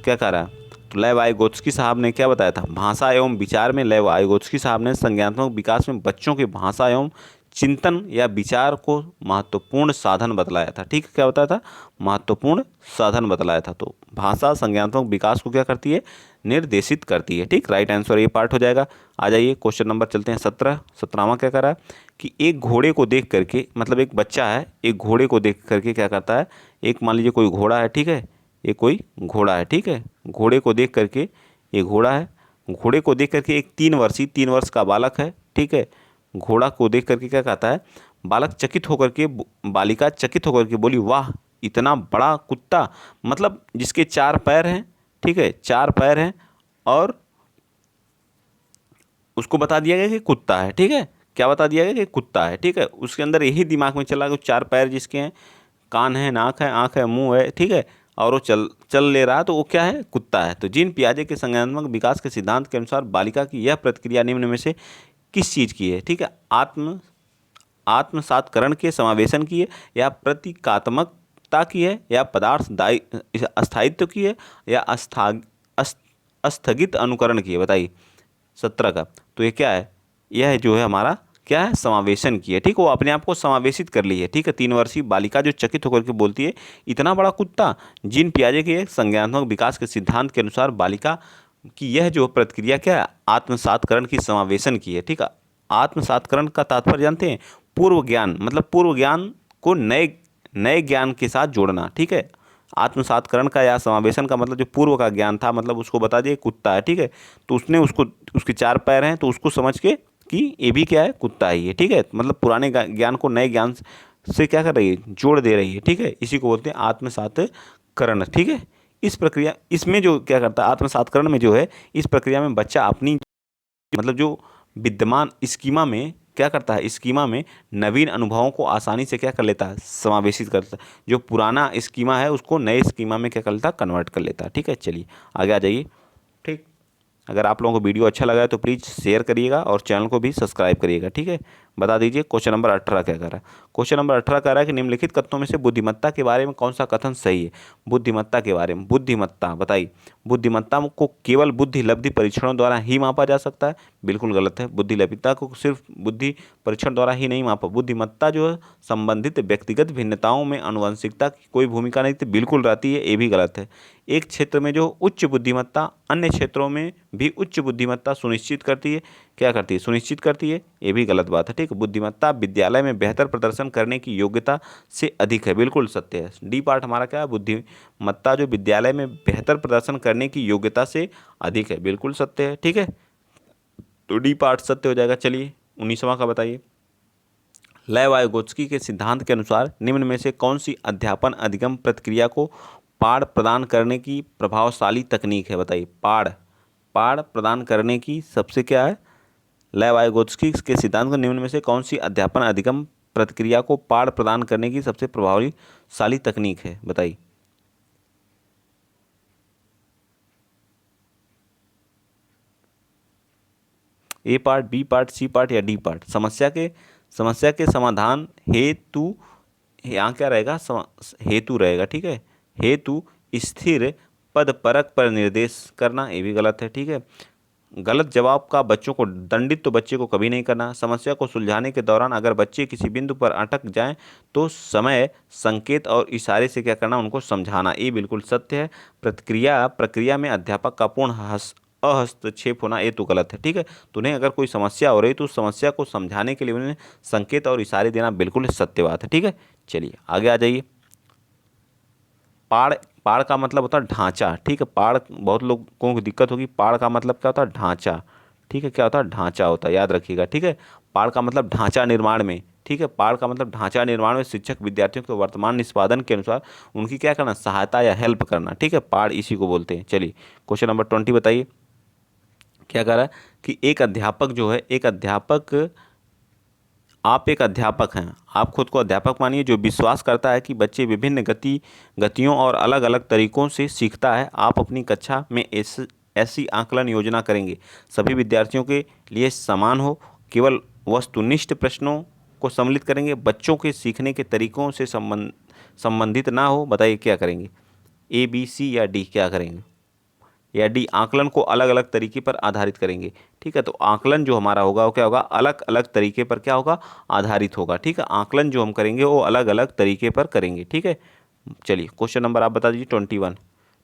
क्या कह रहा है। तो लेव वाइगोत्स्की साहब ने क्या बताया था, भाषा एवं विचार में लेव वाइगोत्स्की साहब ने संज्ञानात्मक विकास में बच्चों के भाषा एवं चिंतन या विचार को महत्वपूर्ण साधन बतलाया था। ठीक है, क्या बताया था? महत्वपूर्ण साधन बतलाया था। तो भाषा संज्ञानात्मक विकास को क्या करती है? निर्देशित करती है। ठीक, राइट आंसर ये पार्ट हो जाएगा। आ जाइए क्वेश्चन नंबर चलते हैं 17वां क्या कर रहा है कि एक घोड़े को देख करके, मतलब एक बच्चा है, एक घोड़े को देख करके क्या करता है, एक मान लीजिए कोई घोड़ा है, ठीक है, ये कोई घोड़ा है, ठीक है, घोड़े को देख करके, ये घोड़ा है, घोड़े को देख करके एक 3 वर्ष का बालक है, ठीक है, घोड़ा को देख करके क्या कहता है, बालक चकित होकर के, बालिका चकित होकर के बोली, वाह इतना बड़ा कुत्ता, मतलब जिसके 4 पैर हैं, ठीक है, 4 पैर हैं, और उसको बता दिया गया कि कुत्ता है। ठीक है, क्या बता दिया गया कि कुत्ता है। ठीक है, उसके अंदर यही दिमाग में चला कि 4 पैर जिसके हैं, कान है, नाक है, आँख है, मुंह है, ठीक है, और वो चल चल ले रहा है, तो वो क्या है? कुत्ता है। तो जीन पियाजे के संज्ञानात्मक विकास के सिद्धांत के अनुसार बालिका की यह प्रतिक्रिया निम्न में से किस चीज़ की है? ठीक है, आत्मसातकरण के, समावेशन की है, या प्रतीकात्मकता की है, या पदार्थ दायी अस्थायित्व की है, या स्थगित अनुकरण की है? बताइए 17 का। तो ये क्या है? यह जो है हमारा क्या है? समावेशन की है। ठीक, वो अपने आप को समावेशित कर ली है। ठीक है, 3 वर्षीय बालिका जो चकित होकर के बोलती है, इतना बड़ा कुत्ता। जीन पियाजे के संज्ञानात्मक विकास के सिद्धांत के अनुसार बालिका की यह जो प्रतिक्रिया क्या है? आत्मसातकरण की, समावेशन की है। ठीक है, आत्मसातकरण का तात्पर्य जानते हैं? पूर्व ज्ञान, मतलब पूर्व ज्ञान को नए नए ज्ञान के साथ जोड़ना। ठीक है, आत्मसातकरण का या समावेशन का मतलब जो पूर्व का ज्ञान था, मतलब उसको बता दिए कुत्ता है। ठीक है, तो उसने उसको, उसके 4 पैर हैं, तो उसको समझ के कि ये भी क्या है? कुत्ता ही है। ठीक है, मतलब पुराने ज्ञान को नए ज्ञान से क्या कर रही है? जोड़ दे रही है। ठीक है, इसी को बोलते हैं आत्मसातकरण। ठीक है, इस प्रक्रिया, इसमें जो क्या करता है आत्मसातकरण में, जो है इस प्रक्रिया में बच्चा अपनी, मतलब जो विद्यमान स्कीमा में क्या करता है, स्कीमा में नवीन अनुभवों को आसानी से क्या कर लेता है? समावेशित करता है। जो पुराना स्कीमा है उसको नए स्कीमा में क्या कर लेता है? कन्वर्ट कर लेता है। ठीक है, चलिए आगे आ जाइए। ठीक, अगर आप लोगों को वीडियो अच्छा लगा है तो प्लीज़ शेयर करिएगा और चैनल को भी सब्सक्राइब करिएगा। ठीक है, बता दीजिए क्वेश्चन नंबर 18 क्या कर रहा है। क्वेश्चन नंबर 18 कह रहा है कि निम्नलिखित कथनों में से बुद्धिमत्ता के बारे में कौन सा कथन सही है? बुद्धिमत्ता के बारे में, बुद्धिमत्ता बताइए। बुद्धिमत्ता को केवल बुद्धि लब्धि परीक्षणों द्वारा ही मापा जा सकता है? बिल्कुल गलत है। बुद्धि लब्धिता को सिर्फ बुद्धि परीक्षण द्वारा ही नहीं मापा। बुद्धिमत्ता जो है संबंधित व्यक्तिगत भिन्नताओं में आनुवंशिकता की कोई भूमिका नहीं थी, बिल्कुल रहती है, ये भी गलत है। एक क्षेत्र में जो उच्च बुद्धिमत्ता अन्य क्षेत्रों में भी उच्च बुद्धिमत्ता सुनिश्चित करती है, क्या करती है? सुनिश्चित करती है, ये भी गलत बात है। ठीक, बुद्धिमत्ता विद्यालय में बेहतर प्रदर्शन करने की योग्यता से अधिक है, बिल्कुल सत्य है। डी पार्ट हमारा क्या है? बुद्धिमत्ता जो विद्यालय में बेहतर प्रदर्शन करने की योग्यता से अधिक है, बिल्कुल सत्य है। ठीक है, तो डी पार्ट सत्य हो जाएगा। चलिए 19वां का बताइए। लेवाइगोत्स्की के सिद्धांत के अनुसार निम्न में से कौन सी अध्यापन अधिगम प्रतिक्रिया को पाठ प्रदान करने की प्रभावशाली तकनीक है? बताइए, पाठ प्रदान करने की सबसे क्या है? लेवाइगोत्स्की के सिद्धांत को निम्न में से कौन सी अध्यापन अधिगम प्रतिक्रिया को पाठ प्रदान करने की सबसे प्रभावशाली तकनीक है? बताइए। A part, B part, C part या डी पार्ट? समस्या के समाधान हेतु, यहाँ क्या रहेगा? हेतु रहेगा। ठीक है, हेतु स्थिर पद परक पर निर्देश करना, ये भी गलत है। ठीक है, गलत जवाब का बच्चों को दंडित तो बच्चे को कभी नहीं करना। समस्या को सुलझाने के दौरान अगर बच्चे किसी बिंदु पर अटक जाएं तो समय, संकेत और इशारे से क्या करना? उनको समझाना, ये बिल्कुल सत्य है। प्रक्रिया में अध्यापक का पूर्ण हस्तक्षेप होना, ये तो गलत है। ठीक है, तो उन्हें अगर कोई समस्या हो रही तो उस समस्या को समझाने के लिए उन्हें संकेत और इशारे देना बिल्कुल सत्य बात है। ठीक है, चलिए आगे आ जाइए। पाड़, पाड़ का मतलब होता है ढांचा। ठीक है, पाड़, बहुत लोगों को दिक्कत होगी, पाड़ का मतलब क्या होता है? ढांचा। ठीक है, क्या होता है? ढांचा होता है, याद रखिएगा। ठीक है, पाड़ का मतलब ढांचा निर्माण में। ठीक है, पाड़ का मतलब ढांचा निर्माण में शिक्षक विद्यार्थियों के वर्तमान निष्पादन के अनुसार उनकी क्या करना? सहायता या हेल्प करना। ठीक है, पाड़ इसी को बोलते हैं। चलिए क्वेश्चन नंबर 20 बताइए, क्या कह रहा है कि एक अध्यापक जो है, एक अध्यापक, आप एक अध्यापक हैं, आप खुद को अध्यापक मानिए, जो विश्वास करता है कि बच्चे विभिन्न गतियों और अलग अलग तरीकों से सीखता है। आप अपनी कक्षा में ऐसी आकलन योजना करेंगे सभी विद्यार्थियों के लिए समान हो, केवल वस्तुनिष्ठ प्रश्नों को सम्मिलित करेंगे, बच्चों के सीखने के तरीकों से संबंधित ना हो। बताइए क्या करेंगे? ए, बी, सी या डी? क्या करेंगे? या डी आकलन को अलग अलग तरीके पर आधारित करेंगे। ठीक है, तो आकलन जो हमारा होगा वो क्या होगा, अलग अलग तरीके पर क्या होगा, आधारित होगा। ठीक है, आकलन जो हम करेंगे वो अलग अलग तरीके पर करेंगे। ठीक है, चलिए क्वेश्चन नंबर आप बता दीजिए 21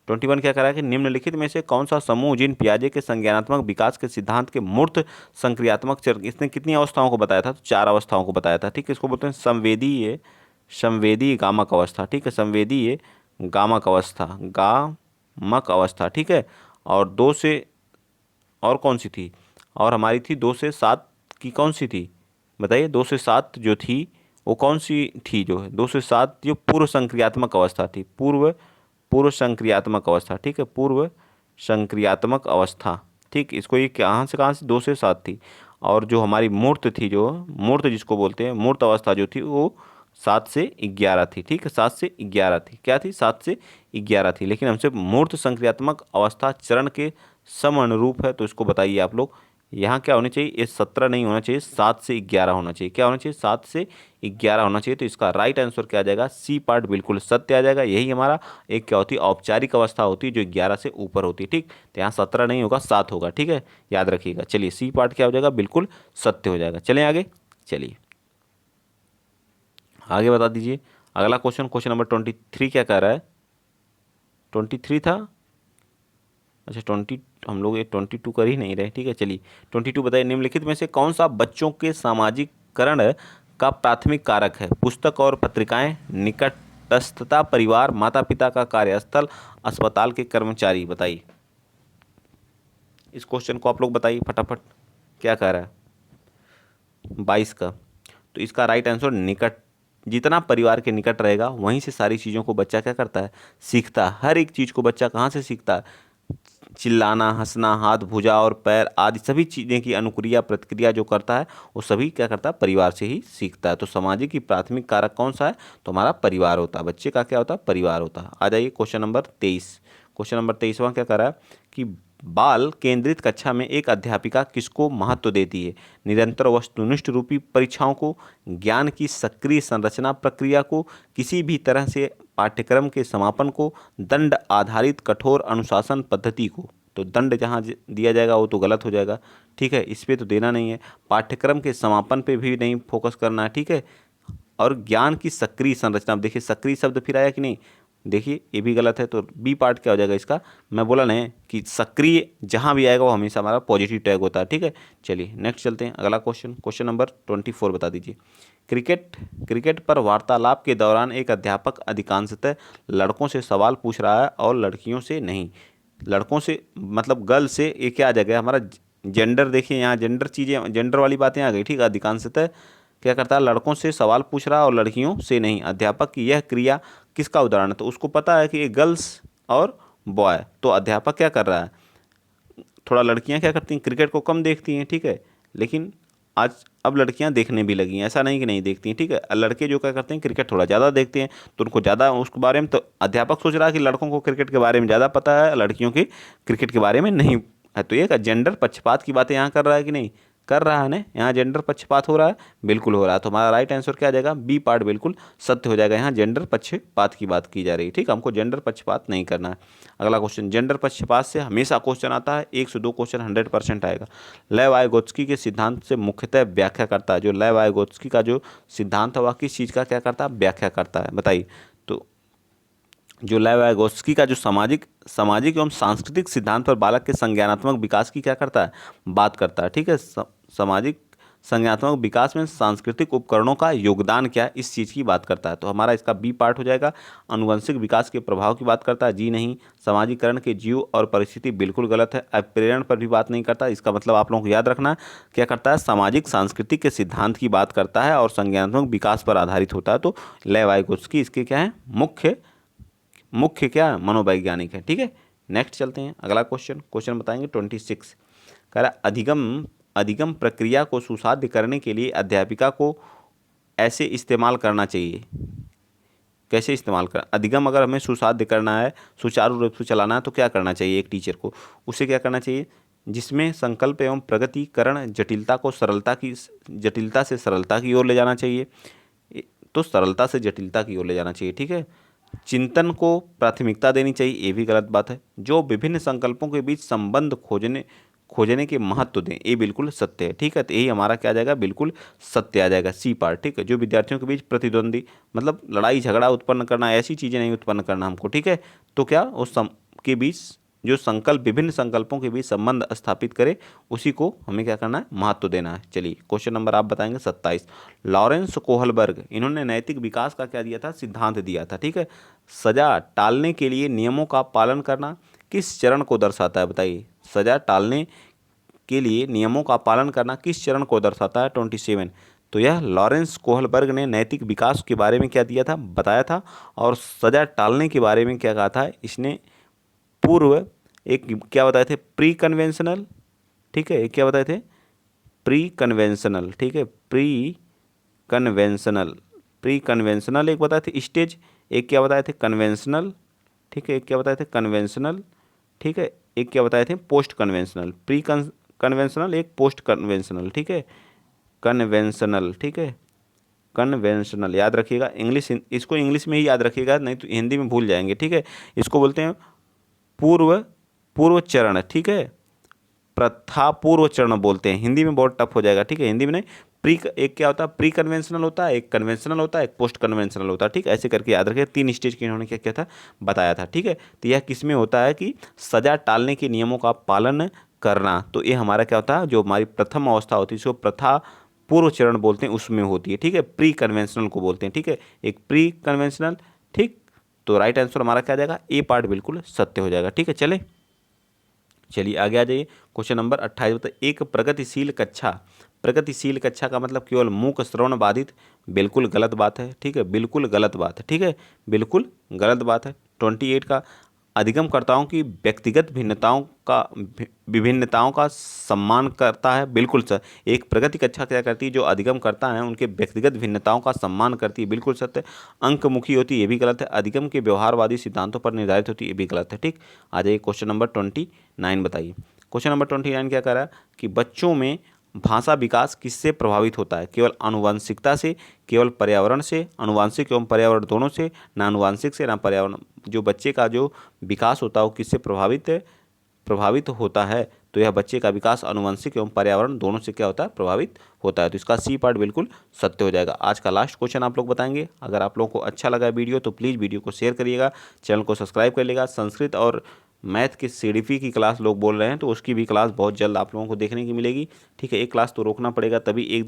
क्या कह रहा है कि निम्नलिखित में से कौन सा समूह जीन पियाजे के संज्ञानात्मक विकास के सिद्धांत के मूर्त संक्रियात्मक चरण, इसने कितनी अवस्थाओं को बताया था, तो 4 अवस्थाओं को बताया था। ठीक है, इसको बोलते हैं संवेदीय गामक अवस्था। ठीक है, संवेदीय गामक अवस्था। ठीक है, और 2 से और कौन सी थी, और हमारी थी 2 से 7 की, कौन सी थी बताइए, 2 से 7 जो थी वो कौन सी थी, जो है 2 से 7 जो पूर्व संक्रियात्मक अवस्था थी, पूर्व संक्रियात्मक अवस्था। ठीक है, पूर्व संक्रियात्मक अवस्था। ठीक, इसको ये कहाँ से 2 से 7 थी, और जो हमारी मूर्त थी, जो मूर्त जिसको बोलते हैं मूर्त अवस्था जो थी वो 7 से 11 थी। ठीक है, 7 से 11 थी, क्या थी, 7 से 11 थी। लेकिन हमसे मूर्त संक्रियात्मक अवस्था चरण के समअनुरूप है, तो इसको बताइए आप लोग, यहाँ क्या होना चाहिए, ये 17 नहीं होना चाहिए, 7 से 11 होना चाहिए। क्या होना चाहिए, 7 से 11 होना चाहिए। तो इसका राइट आंसर क्या आ जाएगा, सी पार्ट बिल्कुल सत्य आ जाएगा। यही हमारा एक क्या होती है, औपचारिक अवस्था होती है जो 11 से ऊपर होती है। ठीक, तो यहाँ 17 नहीं होगा, 7 होगा। ठीक है, याद रखिएगा। चलिए सी पार्ट क्या हो जाएगा, बिल्कुल सत्य हो जाएगा। चलें आगे, चलिए आगे बता दीजिए अगला क्वेश्चन नंबर 23 क्या कह रहा है, 23 था, अच्छा 20 हम लोग ये 22 कर ही नहीं रहे। ठीक है, चलिए 22 बताइए, निम्नलिखित में से कौन सा बच्चों के सामाजिककरण का प्राथमिक कारक है, पुस्तक और पत्रिकाएं, निकटस्थता, परिवार, माता पिता का कार्यस्थल, अस्पताल के कर्मचारी। बताइए इस क्वेश्चन को आप लोग बताइए फटाफट, क्या कह रहा है 22 का। तो इसका राइट आंसर निकट, जितना परिवार के निकट रहेगा वहीं से सारी चीज़ों को बच्चा क्या करता है, सीखता है। हर एक चीज़ को बच्चा कहाँ से सीखता है, चिल्लाना, हंसना, हाथ, भुजा और पैर आदि सभी चीज़ें की अनुक्रिया प्रतिक्रिया जो करता है वो सभी क्या करता है, परिवार से ही सीखता है। तो सामाजिक की प्राथमिक कारक कौन सा है, तो हमारा परिवार होता है, बच्चे का क्या होता है, परिवार होता है। आ जाइए क्वेश्चन नंबर 23वां क्या कर रहा है कि बाल केंद्रित कक्षा में एक अध्यापिका किसको महत्व देती है, निरंतर वस्तुनिष्ठ रूपी परीक्षाओं को, ज्ञान की सक्रिय संरचना प्रक्रिया को, किसी भी तरह से पाठ्यक्रम के समापन को, दंड आधारित कठोर अनुशासन पद्धति को। तो दंड जहाँ दिया जाएगा वो तो गलत हो जाएगा। ठीक है, इस पे तो देना नहीं है, पाठ्यक्रम के समापन पे भी नहीं फोकस करना है। ठीक है, और ज्ञान की सक्रिय संरचना, अब देखिए सक्रिय शब्द फिर आया कि नहीं, देखिए ये भी गलत है। तो बी पार्ट क्या हो जाएगा इसका, मैं बोला नहीं कि सक्रिय जहाँ भी आएगा वो हमेशा हमारा पॉजिटिव टैग होता है। ठीक है, चलिए नेक्स्ट चलते हैं अगला क्वेश्चन नंबर 24 बता दीजिए। क्रिकेट पर वार्तालाप के दौरान एक अध्यापक अधिकांशतः लड़कों से सवाल पूछ रहा है और लड़कियों से नहीं, लड़कों से मतलब गर्ल से, ये क्या आ जाएगा हमारा जेंडर, देखिए यहाँ जेंडर चीज़ें, जेंडर वाली बातें आ गई। ठीक है, अधिकांशतः क्या करता है, लड़कों से सवाल पूछ रहा है और लड़कियों से नहीं। अध्यापक की यह क्रिया किसका उदाहरण है, तो उसको पता है कि ये गर्ल्स और बॉय, तो अध्यापक क्या कर रहा है, थोड़ा लड़कियां क्या करती हैं, क्रिकेट को कम देखती हैं। ठीक है, लेकिन आज अब लड़कियां देखने भी लगी हैं, ऐसा नहीं कि नहीं देखती हैं। ठीक है, लड़के जो क्या करते हैं, क्रिकेट थोड़ा ज़्यादा देखते हैं, तो उनको ज़्यादा उसके बारे में, तो अध्यापक सोच रहा है कि लड़कों को क्रिकेट के बारे में ज़्यादा पता है, लड़कियों के क्रिकेट के बारे में नहीं है। तो ये जेंडर पक्षपात की बातें यहाँ कर रहा है कि नहीं कर रहा है ना, यहाँ जेंडर पक्षपात हो रहा है, बिल्कुल हो रहा है। तो हमारा राइट आंसर क्या आ जाएगा, बी पार्ट बिल्कुल सत्य हो जाएगा। यहाँ जेंडर पक्षपात की बात की जा रही है। ठीक है, हमको जेंडर पक्षपात नहीं करना है। अगला क्वेश्चन, जेंडर पक्षपात से हमेशा क्वेश्चन आता है, 1 से 2 क्वेश्चन 100% आएगा। लेव वाइगोत्स्की के सिद्धांत से मुख्यतः व्याख्या करता है, जो लेव वाइगोत्स्की का जो सिद्धांत है वह किस चीज़ का क्या करता है, व्याख्या करता है। बताइए, तो जो लेव वाइगोत्स्की का जो सामाजिक एवं सांस्कृतिक सिद्धांत पर बालक के संज्ञानात्मक विकास की क्या करता है, बात करता है। ठीक है, सामाजिक संज्ञानात्मक विकास में सांस्कृतिक उपकरणों का योगदान क्या है, इस चीज़ की बात करता है। तो हमारा इसका बी पार्ट हो जाएगा। अनुवंशिक विकास के प्रभाव की बात करता है, जी नहीं। सामाजिकरण के जीव और परिस्थिति बिल्कुल गलत है। अप्रेरण पर भी बात नहीं करता, इसका मतलब आप लोगों को याद रखना क्या करता है, सामाजिक सांस्कृतिक के सिद्धांत की बात करता है और संज्ञानात्मक विकास पर आधारित होता है। तो लेव वाइगोत्स्की इसके क्या है, मुख्य क्या मनोवैज्ञानिक है। ठीक है, नेक्स्ट चलते हैं अगला क्वेश्चन बताएंगे 26। कह रहा अधिगम प्रक्रिया को सुसाध्य करने के लिए अध्यापिका को ऐसे इस्तेमाल करना चाहिए, कैसे इस्तेमाल कर, अधिगम अगर हमें सुसाध्य करना है, सुचारू रूप से चलाना है, तो क्या करना चाहिए एक टीचर को, उसे क्या करना चाहिए, जिसमें संकल्प एवं प्रगतिकरण जटिलता से सरलता की ओर ले जाना चाहिए। तो सरलता से जटिलता की ओर ले जाना चाहिए। ठीक है, चिंतन को प्राथमिकता देनी चाहिए, ये भी गलत बात है। जो विभिन्न संकल्पों के बीच संबंध खोजने के महत्व दें, ये बिल्कुल सत्य है। ठीक है, तो यही हमारा क्या आ जाएगा, बिल्कुल सत्य आ जाएगा, सी पार्ट। ठीक है, जो विद्यार्थियों के बीच प्रतिद्वंदी मतलब लड़ाई झगड़ा उत्पन्न करना, ऐसी चीज़ें नहीं उत्पन्न करना हमको। ठीक है, तो क्या उस के बीच जो संकल्प, विभिन्न संकल्पों के बीच संबंध स्थापित करे, उसी को हमें क्या करना है, महत्व देना है। चलिए क्वेश्चन नंबर आप बताएंगे 27। लॉरेंस कोहलबर्ग, इन्होंने नैतिक विकास का क्या दिया था, सिद्धांत दिया था। ठीक है, सजा टालने के लिए नियमों का पालन करना किस चरण को दर्शाता है, बताइए। सजा टालने के लिए नियमों का पालन करना किस चरण को दर्शाता है, 27। तो यह लॉरेंस कोहलबर्ग ने नैतिक विकास के बारे में क्या दिया था, बताया था। और सजा टालने के बारे में क्या कहा था, इसने पूर्व एक क्या बताए थे, प्री कन्वेंशनल। ठीक है, एक क्या बताए थे, प्री कन्वेंशनल। ठीक है, प्री कन्वेंशनल एक बताए थे स्टेज, एक क्या बताए थे, कन्वेंशनल। ठीक है, एक क्या बताए थे, कन्वेंशनल। ठीक है, एक क्या बताए थे, पोस्ट कन्वेंशनल। प्री कन्वेंशनल, एक पोस्ट कन्वेंशनल। ठीक है, कन्वेंशनल। ठीक है, कन्वेंशनल याद रखिएगा। इंग्लिश, इसको इंग्लिश में ही याद रखिएगा, नहीं तो हिंदी में भूल जाएंगे। ठीक है, इसको बोलते हैं पूर्व चरण। ठीक है, प्रथा पूर्व चरण बोलते हैं, हिंदी में बहुत टफ हो जाएगा। ठीक है, हिंदी में नहीं। एक क्या होता है, प्री कन्वेंशनल होता है, एक कन्वेंशनल होता है, एक पोस्ट कन्वेंशनल होता है। ठीक है, ऐसे करके याद रखें, 3 स्टेज के इन्होंने क्या किया था, बताया था। ठीक है, तो यह किस में होता है कि सजा टालने के नियमों का पालन करना। तो ये हमारा क्या होता है, जो हमारी प्रथम अवस्था होती है, इसको प्रथा पूर्व चरण बोलते हैं, उसमें होती है। ठीक है, प्री कन्वेंशनल को बोलते हैं। ठीक है, एक प्री कन्वेंशनल। ठीक, तो राइट आंसर हमारा क्या आ जाएगा, ए पार्ट बिल्कुल सत्य हो जाएगा। ठीक है, चलिए आगे आ जाइए। क्वेश्चन नंबर 28 बताइए, एक प्रगतिशील कक्षा का मतलब केवल मूक श्रवण बाधित, बिल्कुल गलत बात है। ठीक है, बिल्कुल गलत बात है। ठीक है, बिल्कुल गलत बात है। 28 का अधिगमकर्ताओं की व्यक्तिगत विभिन्नताओं का सम्मान करता है, बिल्कुल सर। एक प्रगति कक्षा क्या करती है, जो अधिगम करता है उनके व्यक्तिगत भिन्नताओं का सम्मान करती है, बिल्कुल सत्य। अंकमुखी होती है, ये भी गलत है। अधिगम के व्यवहारवादी सिद्धांतों पर निर्धारित होती है, ये भी गलत है। ठीक, आ जाइए क्वेश्चन नंबर 29 बताइए। क्वेश्चन नंबर 29 क्या कह रहा है कि बच्चों में भाषा विकास किससे प्रभावित होता है, केवल आनुवंशिकता से, केवल पर्यावरण से, आनुवंशिक एवं पर्यावरण दोनों से, ना आनुवंशिक से ना पर्यावरण। जो बच्चे का जो विकास होता है वो किससे प्रभावित होता है, तो यह बच्चे का विकास आनुवंशिक एवं पर्यावरण दोनों से क्या होता है, प्रभावित होता है। तो इसका सी पार्ट बिल्कुल सत्य हो जाएगा। आज का लास्ट क्वेश्चन आप लोग बताएंगे। अगर आप लोगों को अच्छा लगा वीडियो तो प्लीज़ वीडियो को शेयर करिएगा, चैनल को सब्सक्राइब करिएगा। संस्कृत और मैथ की CDP की क्लास लोग बोल रहे हैं, तो उसकी भी क्लास बहुत जल्द आप लोगों को देखने की मिलेगी। ठीक है, एक क्लास तो रोकना पड़ेगा, तभी एक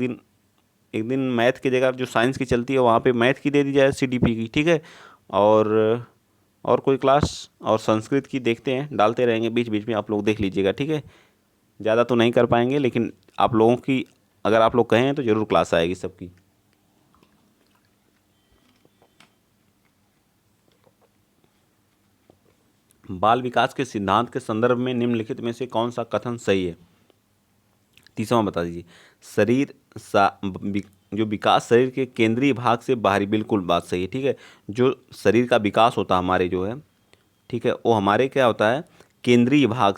दिन मैथ की जगह जो साइंस की चलती है वहाँ पे मैथ की दे दी जाए, CDP की। ठीक है, और कोई क्लास और संस्कृत की देखते हैं, डालते रहेंगे बीच बीच में, आप लोग देख लीजिएगा। ठीक है, ज़्यादा तो नहीं कर पाएंगे, लेकिन आप लोगों की अगर आप लोग कहें तो ज़रूर क्लास आएगी सबकी। बाल विकास के सिद्धांत के संदर्भ में निम्नलिखित में से कौन सा कथन सही है, 30वां बता दीजिए। जो विकास शरीर के केंद्रीय भाग से बाहरी, बिल्कुल बात सही है। ठीक है, जो शरीर का विकास होता है हमारे जो है, ठीक है, वो हमारे क्या होता है, केंद्रीय भाग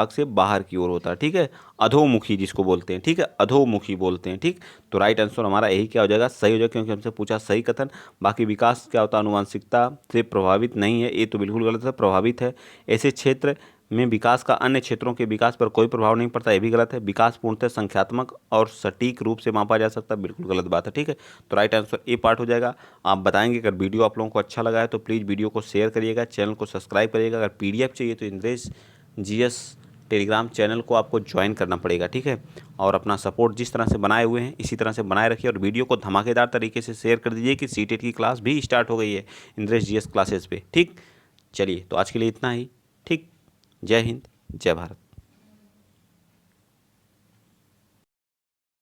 से बाहर की ओर होता है। ठीक है, अधोमुखी जिसको बोलते हैं। ठीक है, अधोमुखी बोलते हैं। ठीक, तो राइट आंसर हमारा यही क्या हो जाएगा, सही हो जाएगा, क्योंकि हमसे पूछा सही कथन। बाकी विकास क्या होता है, आनुवांशिकता से प्रभावित नहीं है, ये तो बिल्कुल गलत है, प्रभावित है। ऐसे क्षेत्र में विकास का अन्य क्षेत्रों के विकास पर कोई प्रभाव नहीं पड़ता, ये भी गलत है। विकास पूर्णतः संख्यात्मक और सटीक रूप से मापा जा सकता है, बिल्कुल गलत बात है। ठीक है, तो राइट आंसर ए पार्ट हो जाएगा। आप बताएंगे, अगर वीडियो आप लोगों को अच्छा लगा है तो प्लीज़ वीडियो को शेयर करिएगा, चैनल को सब्सक्राइब करिएगा। अगर PDF चाहिए तो इंद्रेश GS टेलीग्राम चैनल को आपको ज्वाइन करना पड़ेगा। ठीक है, और अपना सपोर्ट जिस तरह से बनाए हुए हैं इसी तरह से बनाए रखिए, और वीडियो को धमाकेदार तरीके से शेयर कर दीजिए कि CTET की क्लास भी स्टार्ट हो गई है इंद्रेश GS क्लासेस पे। ठीक, चलिए तो आज के लिए इतना ही। ठीक, जय हिंद, जय भारत।